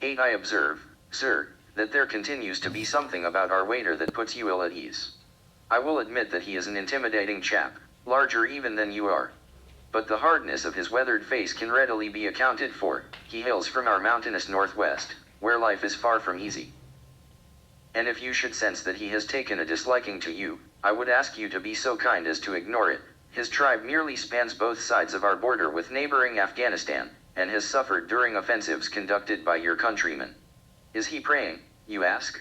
8. I observe, sir, that there continues to be something about our waiter that puts you ill at ease. I will admit that he is an intimidating chap, larger even than you are. But the hardness of his weathered face can readily be accounted for. He hails from our mountainous northwest, where life is far from easy. And if you should sense that he has taken a disliking to you, I would ask you to be so kind as to ignore it. His tribe merely spans both sides of our border with neighboring Afghanistan, and has suffered during offensives conducted by your countrymen. Is he praying, you ask?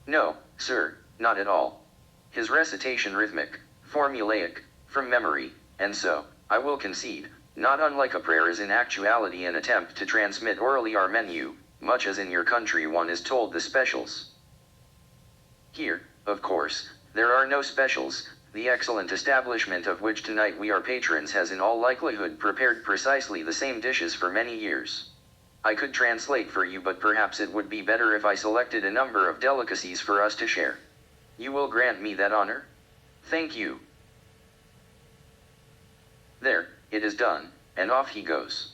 No, sir, not at all. His recitation rhythmic, formulaic, from memory, and so, I will concede, not unlike a prayer is in actuality an attempt to transmit orally our menu, much as in your country one is told the specials. Here, of course, there are no specials. The excellent establishment of which tonight we are patrons has in all likelihood prepared precisely the same dishes for many years. I could translate for you, but perhaps it would be better if I selected a number of delicacies for us to share. You will grant me that honor? Thank you. There, it is done, and off he goes.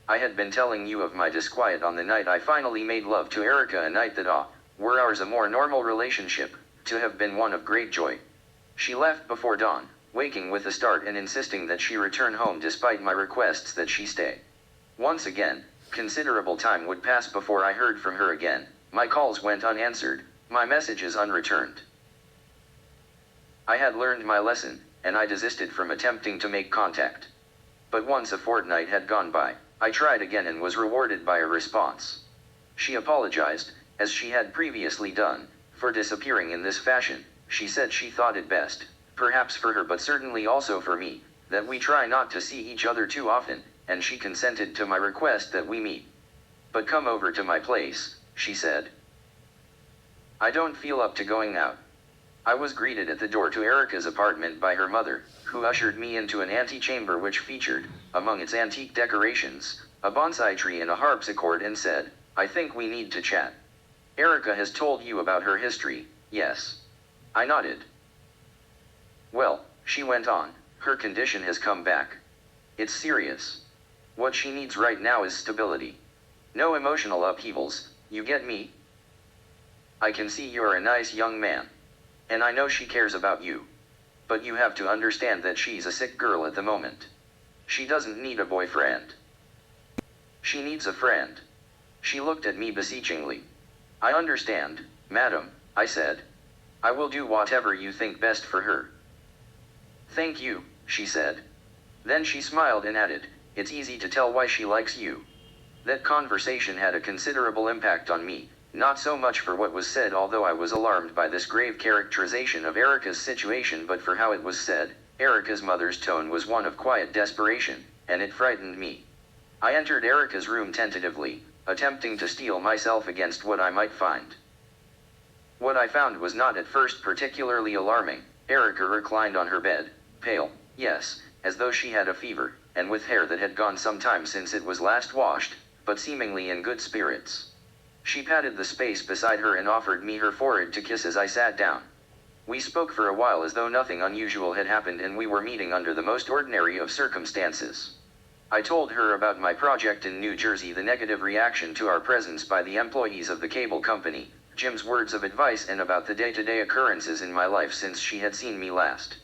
I had been telling you of my disquiet on the night I finally made love to Erica, a night that were ours a more normal relationship, to have been one of great joy. She left before dawn, waking with a start and insisting that she return home despite my requests that she stay. Once again, considerable time would pass before I heard from her again. My calls went unanswered, my messages unreturned. I had learned my lesson, and I desisted from attempting to make contact. But once a fortnight had gone by, I tried again and was rewarded by a response. She apologized, as she had previously done, for disappearing in this fashion. She said she thought it best, perhaps for her but certainly also for me, that we try not to see each other too often, and she consented to my request that we meet. But come over to my place, she said. I don't feel up to going out. I was greeted at the door to Erica's apartment by her mother, who ushered me into an antechamber which featured, among its antique decorations, a bonsai tree and a harpsichord, and said, I think we need to chat. Erica has told you about her history, yes? I nodded. Well, she went on, her condition has come back. It's serious. What she needs right now is stability. No emotional upheavals, you get me? I can see you're a nice young man. And I know she cares about you. But you have to understand that she's a sick girl at the moment. She doesn't need a boyfriend. She needs a friend. She looked at me beseechingly. I understand, madam, I said. I will do whatever you think best for her. Thank you, she said. Then she smiled and added, it's easy to tell why she likes you. That conversation had a considerable impact on me, not so much for what was said, although I was alarmed by this grave characterization of Erica's situation, but for how it was said. Erica's mother's tone was one of quiet desperation, and it frightened me. I entered Erica's room tentatively, attempting to steel myself against what I might find. What I found was not at first particularly alarming. Erica reclined on her bed, pale, yes, as though she had a fever, and with hair that had gone some time since it was last washed, but seemingly in good spirits. She patted the space beside her and offered me her forehead to kiss as I sat down. We spoke for a while as though nothing unusual had happened and we were meeting under the most ordinary of circumstances. I told her about my project in New Jersey, the negative reaction to our presence by the employees of the cable company, Jim's words of advice, and about the day-to-day occurrences in my life since she had seen me last.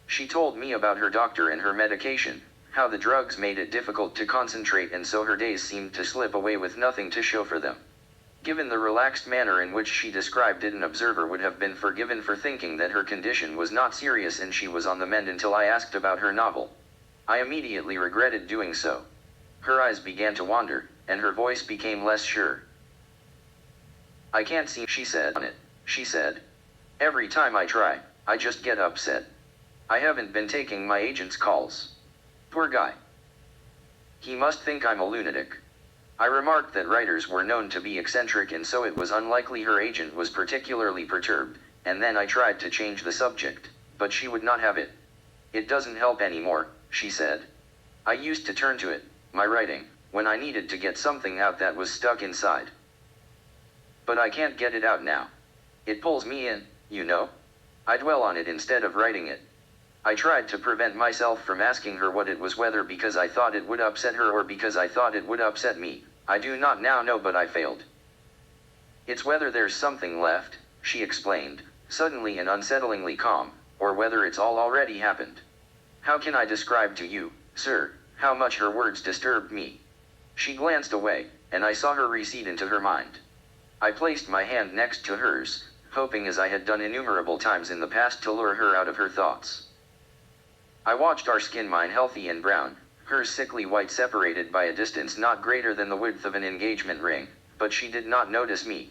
She told me about her doctor and her medication, how the drugs made it difficult to concentrate and so her days seemed to slip away with nothing to show for them. Given the relaxed manner in which she described it, an observer would have been forgiven for thinking that her condition was not serious and she was on the mend until I asked about her novel. I immediately regretted doing so. Her eyes began to wander, and her voice became less sure. I can't seem, she said. Every time I try, I just get upset. I haven't been taking my agent's calls. Poor guy. He must think I'm a lunatic. I remarked that writers were known to be eccentric and so it was unlikely her agent was particularly perturbed, and then I tried to change the subject, but she would not have it. It doesn't help anymore, she said. I used to turn to it, my writing, when I needed to get something out that was stuck inside. But I can't get it out now. It pulls me in, you know. I dwell on it instead of writing it. I tried to prevent myself from asking her what it was, whether because I thought it would upset her or because I thought it would upset me, I do not now know, but I failed. It's whether there's something left, she explained, suddenly and unsettlingly calm, or whether it's all already happened. How can I describe to you, sir, how much her words disturbed me? She glanced away, and I saw her recede into her mind. I placed my hand next to hers, hoping as I had done innumerable times in the past to lure her out of her thoughts. I watched our skin, mine healthy and brown, hers sickly white, separated by a distance not greater than the width of an engagement ring, but she did not notice me.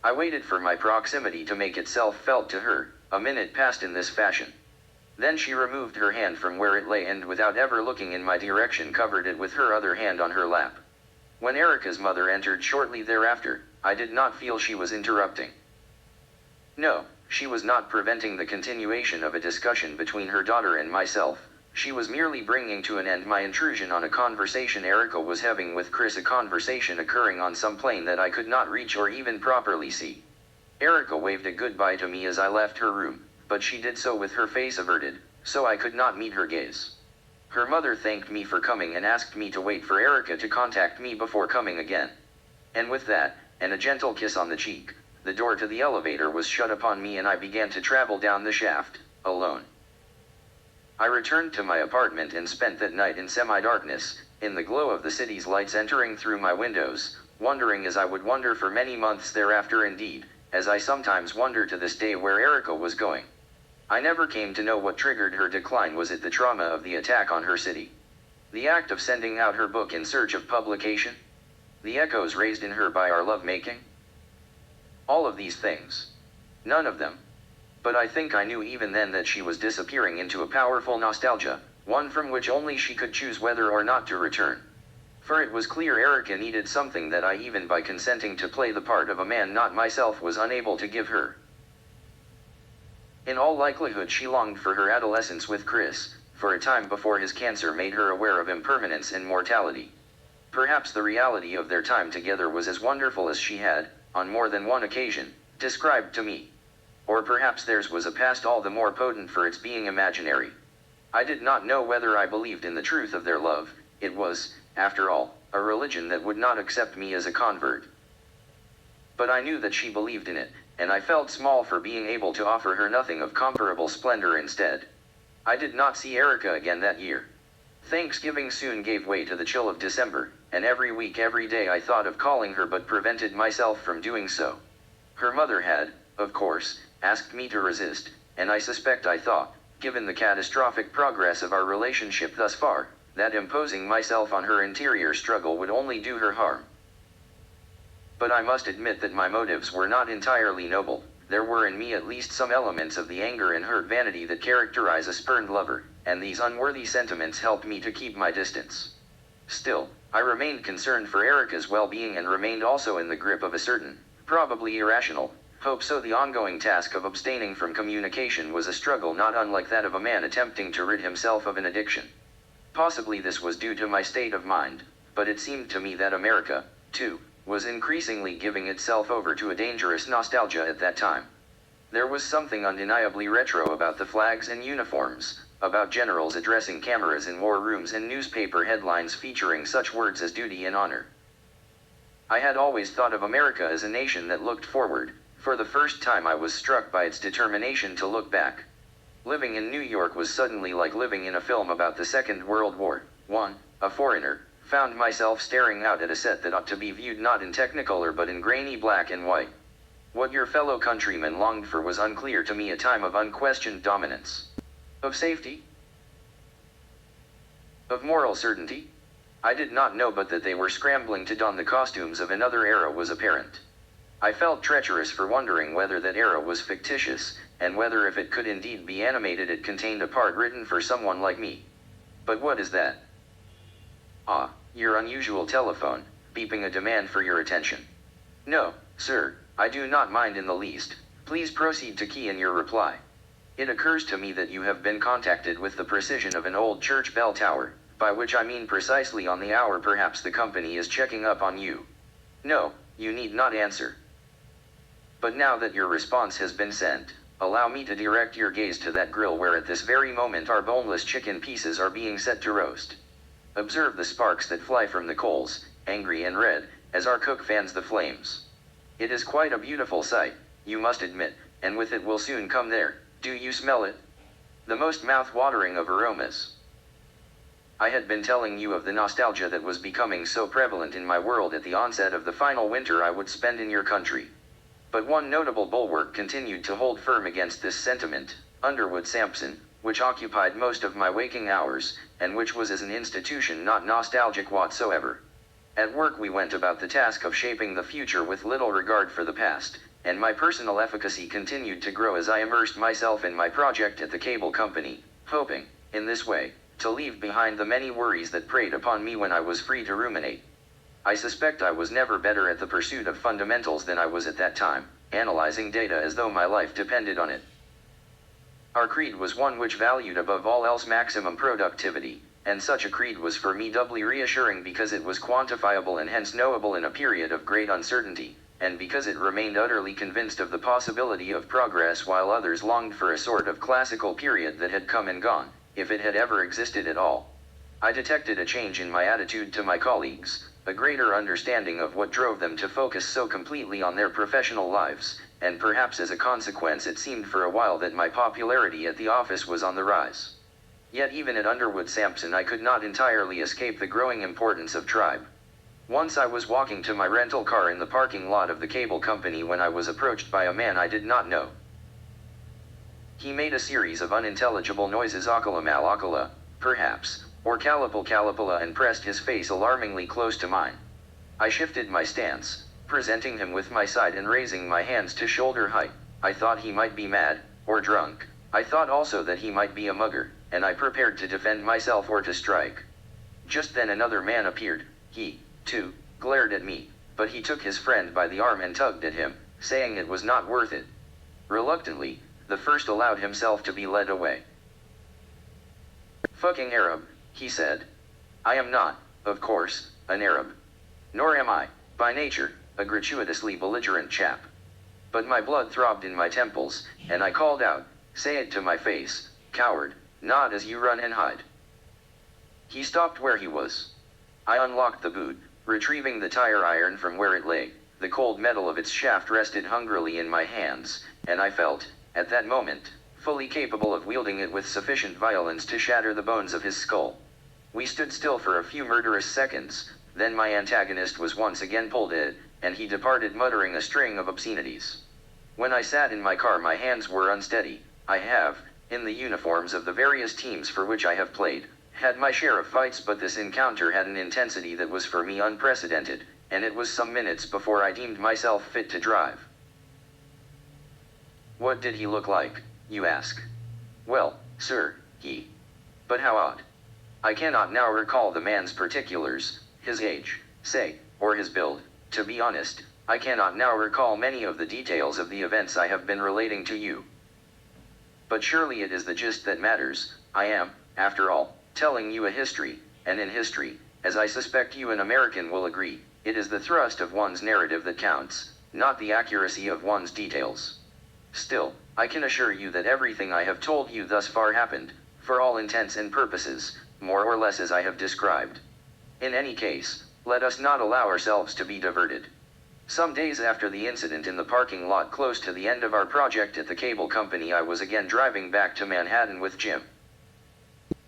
I waited for my proximity to make itself felt to her. A minute passed in this fashion. Then she removed her hand from where it lay and, without ever looking in my direction, covered it with her other hand on her lap. When Erica's mother entered shortly thereafter, I did not feel she was interrupting. No, she was not preventing the continuation of a discussion between her daughter and myself. She was merely bringing to an end my intrusion on a conversation Erica was having with Chris, a conversation occurring on some plane that I could not reach or even properly see. Erica waved a goodbye to me as I left her room, but she did so with her face averted, so I could not meet her gaze. Her mother thanked me for coming and asked me to wait for Erica to contact me before coming again. And with that, and a gentle kiss on the cheek, the door to the elevator was shut upon me and I began to travel down the shaft, alone. I returned to my apartment and spent that night in semi-darkness, in the glow of the city's lights entering through my windows, wondering as I would wonder for many months thereafter, indeed, as I sometimes wonder to this day, where Erica was going. I never came to know what triggered her decline. Was it the trauma of the attack on her city? The act of sending out her book in search of publication? The echoes raised in her by our lovemaking? All of these things. None of them. But I think I knew even then that she was disappearing into a powerful nostalgia, one from which only she could choose whether or not to return. For it was clear Erica needed something that I, even by consenting to play the part of a man not myself, was unable to give her. In all likelihood she longed for her adolescence with Chris, for a time before his cancer made her aware of impermanence and mortality. Perhaps the reality of their time together was as wonderful as she had, on more than one occasion, described to me. Or perhaps theirs was a past all the more potent for its being imaginary. I did not know whether I believed in the truth of their love. It was, after all, a religion that would not accept me as a convert. But I knew that she believed in it, and I felt small for being able to offer her nothing of comparable splendor instead. I did not see Erica again that year. Thanksgiving soon gave way to the chill of December, and every week, every day I thought of calling her but prevented myself from doing so. Her mother had, of course, asked me to resist, and I suspect I thought, given the catastrophic progress of our relationship thus far, that imposing myself on her interior struggle would only do her harm. But I must admit that my motives were not entirely noble. There were in me at least some elements of the anger and hurt vanity that characterize a spurned lover, and these unworthy sentiments helped me to keep my distance. Still, I remained concerned for Erica's well-being and remained also in the grip of a certain, probably irrational, hope. So the ongoing task of abstaining from communication was a struggle not unlike that of a man attempting to rid himself of an addiction. Possibly this was due to my state of mind, but it seemed to me that America, too, was increasingly giving itself over to a dangerous nostalgia at that time. There was something undeniably retro about the flags and uniforms, about generals addressing cameras in war rooms and newspaper headlines featuring such words as duty and honor. I had always thought of America as a nation that looked forward. For the first time I was struck by its determination to look back. Living in New York was suddenly like living in a film about the Second World War. A foreigner, found myself staring out at a set that ought to be viewed not in technicolor but in grainy black and white. What your fellow countrymen longed for was unclear to me, a time of unquestioned dominance. Of safety? Of moral certainty? I did not know, but that they were scrambling to don the costumes of another era was apparent. I felt treacherous for wondering whether that era was fictitious, and whether if it could indeed be animated it contained a part written for someone like me. But what is that? Ah, your unusual telephone, beeping a demand for your attention. No, sir, I do not mind in the least. Please proceed to key in your reply. It occurs to me that you have been contacted with the precision of an old church bell tower, by which I mean precisely on the hour. Perhaps the company is checking up on you. No, you need not answer. But now that your response has been sent, allow me to direct your gaze to that grill where at this very moment our boneless chicken pieces are being set to roast. Observe the sparks that fly from the coals, angry and red, as our cook fans the flames. It is quite a beautiful sight, you must admit, and with it will soon come there. Do you smell it? The most mouth-watering of aromas. I had been telling you of the nostalgia that was becoming so prevalent in my world at the onset of the final winter I would spend in your country. But one notable bulwark continued to hold firm against this sentiment, Underwood Sampson, which occupied most of my waking hours, and which was as an institution not nostalgic whatsoever. At work we went about the task of shaping the future with little regard for the past, and my personal efficacy continued to grow as I immersed myself in my project at the cable company, hoping, in this way, to leave behind the many worries that preyed upon me when I was free to ruminate. I suspect I was never better at the pursuit of fundamentals than I was at that time, analyzing data as though my life depended on it. Our creed was one which valued above all else maximum productivity, and such a creed was for me doubly reassuring because it was quantifiable and hence knowable in a period of great uncertainty, and because it remained utterly convinced of the possibility of progress while others longed for a sort of classical period that had come and gone, if it had ever existed at all. I detected a change in my attitude to my colleagues, a greater understanding of what drove them to focus so completely on their professional lives, and perhaps as a consequence it seemed for a while that my popularity at the office was on the rise. Yet even at Underwood Sampson I could not entirely escape the growing importance of tribe. Once I was walking to my rental car in the parking lot of the cable company when I was approached by a man I did not know. He made a series of unintelligible noises, akala perhaps, or kalapala, and pressed his face alarmingly close to mine. I shifted my stance, presenting him with my side and raising my hands to shoulder height. I thought he might be mad, or drunk. I thought also that he might be a mugger, and I prepared to defend myself or to strike. Just then another man appeared. He, too, glared at me, but he took his friend by the arm and tugged at him, saying it was not worth it. Reluctantly, the first allowed himself to be led away. "Fucking Arab," he said. "I am not, of course, an Arab. Nor am I, by nature, a gratuitously belligerent chap. But my blood throbbed in my temples, and I called out, 'Say it to my face, coward, not as you run and hide.' He stopped where he was. I unlocked the boot, retrieving the tire iron from where it lay. The cold metal of its shaft rested hungrily in my hands, and I felt, at that moment, fully capable of wielding it with sufficient violence to shatter the bones of his skull. We stood still for a few murderous seconds, then my antagonist was once again pulled in, and he departed muttering a string of obscenities. When I sat in my car my hands were unsteady. I have, in the uniforms of the various teams for which I have played, had my share of fights, but this encounter had an intensity that was for me unprecedented, and it was some minutes before I deemed myself fit to drive. What did he look like, you ask? Well, sir, But how odd. I cannot now recall the man's particulars, his age, say, or his build. To be honest, I cannot now recall many of the details of the events I have been relating to you. But surely it is the gist that matters. I am, after all, telling you a history, and in history, as I suspect you an American will agree, it is the thrust of one's narrative that counts, not the accuracy of one's details. Still, I can assure you that everything I have told you thus far happened, for all intents and purposes, more or less as I have described. In any case, let us not allow ourselves to be diverted. Some days after the incident in the parking lot close to the end of our project at the cable company, I was again driving back to Manhattan with Jim.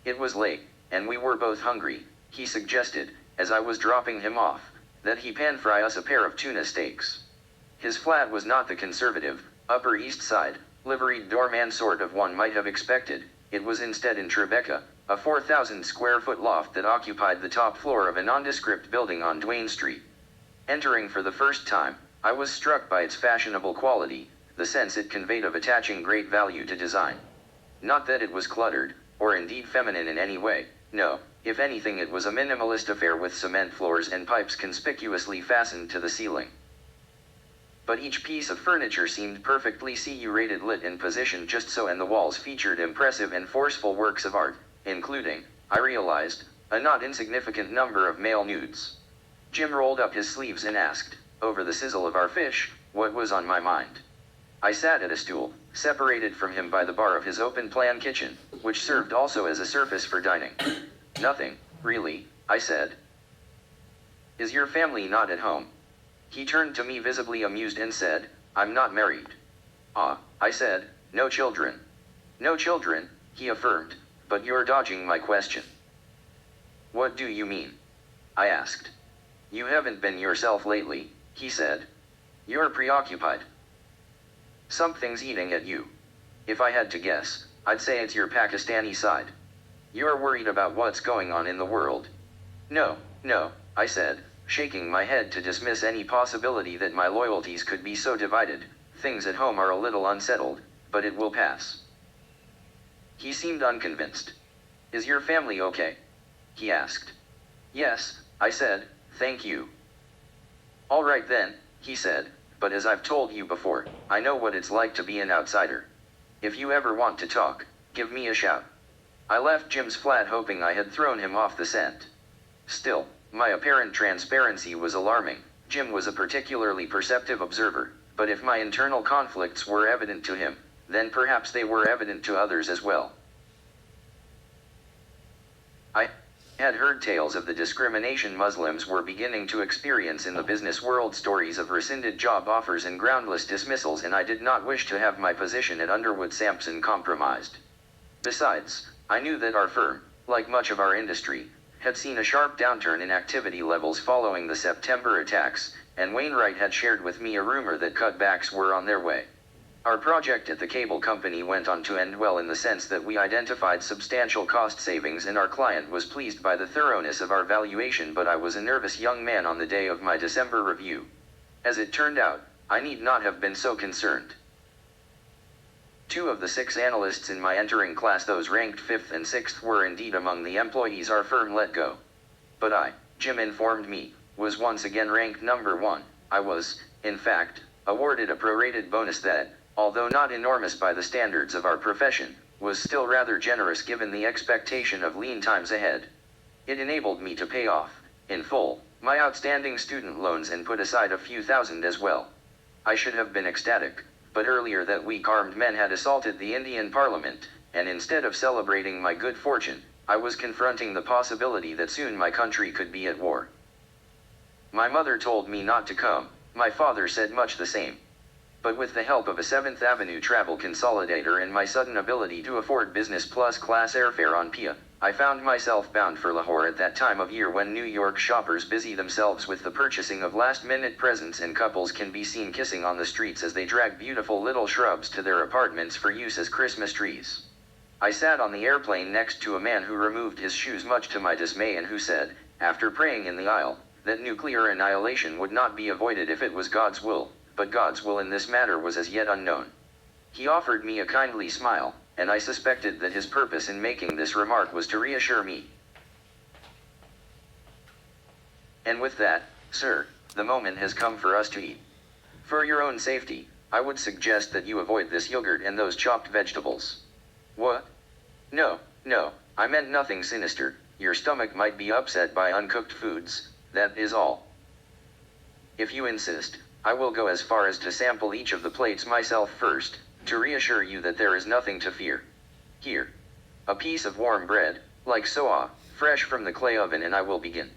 It was late, and we were both hungry. He suggested, as I was dropping him off, that he pan-fry us a pair of tuna steaks. His flat was not the conservative, Upper East Side, liveried doorman sort of one might have expected. It was instead in Tribeca, a 4,000-square-foot loft that occupied the top floor of a nondescript building on Duane Street. Entering for the first time, I was struck by its fashionable quality, the sense it conveyed of attaching great value to design. Not that it was cluttered, or indeed feminine in any way, no, if anything it was a minimalist affair with cement floors and pipes conspicuously fastened to the ceiling. But each piece of furniture seemed perfectly CU-rated, lit and positioned just so, and the walls featured impressive and forceful works of art, including, I realized, a not insignificant number of male nudes. Jim rolled up his sleeves and asked, over the sizzle of our fish, what was on my mind. I sat at a stool, separated from him by the bar of his open-plan kitchen, which served also as a surface for dining. Nothing, really, I said. Is your family not at home? He turned to me visibly amused and said, I'm not married. Ah, I said, no children. No children, he affirmed, but you're dodging my question. What do you mean? I asked. You haven't been yourself lately, he said. You're preoccupied. Something's eating at you. If I had to guess, I'd say it's your Pakistani side. You're worried about what's going on in the world. No, I said, shaking my head to dismiss any possibility that my loyalties could be so divided. Things at home are a little unsettled, but it will pass. He seemed unconvinced. Is your family okay? He asked. Yes, I said, thank you. All right then, he said, but as I've told you before, I know what it's like to be an outsider. If you ever want to talk, give me a shout. I left Jim's flat hoping I had thrown him off the scent. Still, my apparent transparency was alarming. Jim was a particularly perceptive observer, but if my internal conflicts were evident to him, then perhaps they were evident to others as well. I had heard tales of the discrimination Muslims were beginning to experience in the business world, stories of rescinded job offers and groundless dismissals, and I did not wish to have my position at Underwood Sampson compromised. Besides, I knew that our firm, like much of our industry, had seen a sharp downturn in activity levels following the September attacks, and Wainwright had shared with me a rumor that cutbacks were on their way. Our project at the cable company went on to end well in the sense that we identified substantial cost savings and our client was pleased by the thoroughness of our valuation, but I was a nervous young man on the day of my December review. As it turned out, I need not have been so concerned. 2 of the 6 analysts in my entering class, those ranked 5th and 6th, were indeed among the employees our firm let go. But I, Jim informed me, was once again ranked number 1. I was, in fact, awarded a prorated bonus that, although not enormous by the standards of our profession, was still rather generous given the expectation of lean times ahead. It enabled me to pay off, in full, my outstanding student loans and put aside a few thousand as well. I should have been ecstatic, but earlier that week armed men had assaulted the Indian Parliament, and instead of celebrating my good fortune, I was confronting the possibility that soon my country could be at war. My mother told me not to come, my father said much the same. But with the help of a 7th Avenue travel consolidator and my sudden ability to afford business plus class airfare on PIA, I found myself bound for Lahore at that time of year when New York shoppers busy themselves with the purchasing of last-minute presents and couples can be seen kissing on the streets as they drag beautiful little shrubs to their apartments for use as Christmas trees. I sat on the airplane next to a man who removed his shoes much to my dismay and who said, after praying in the aisle, that nuclear annihilation would not be avoided if it was God's will, but God's will in this matter was as yet unknown. He offered me a kindly smile, and I suspected that his purpose in making this remark was to reassure me. And with that, sir, the moment has come for us to eat. For your own safety, I would suggest that you avoid this yogurt and those chopped vegetables. What? No, I meant nothing sinister. Your stomach might be upset by uncooked foods, that is all. If you insist, I will go as far as to sample each of the plates myself first, to reassure you that there is nothing to fear. Here. A piece of warm bread, like soa, fresh from the clay oven, and I will begin.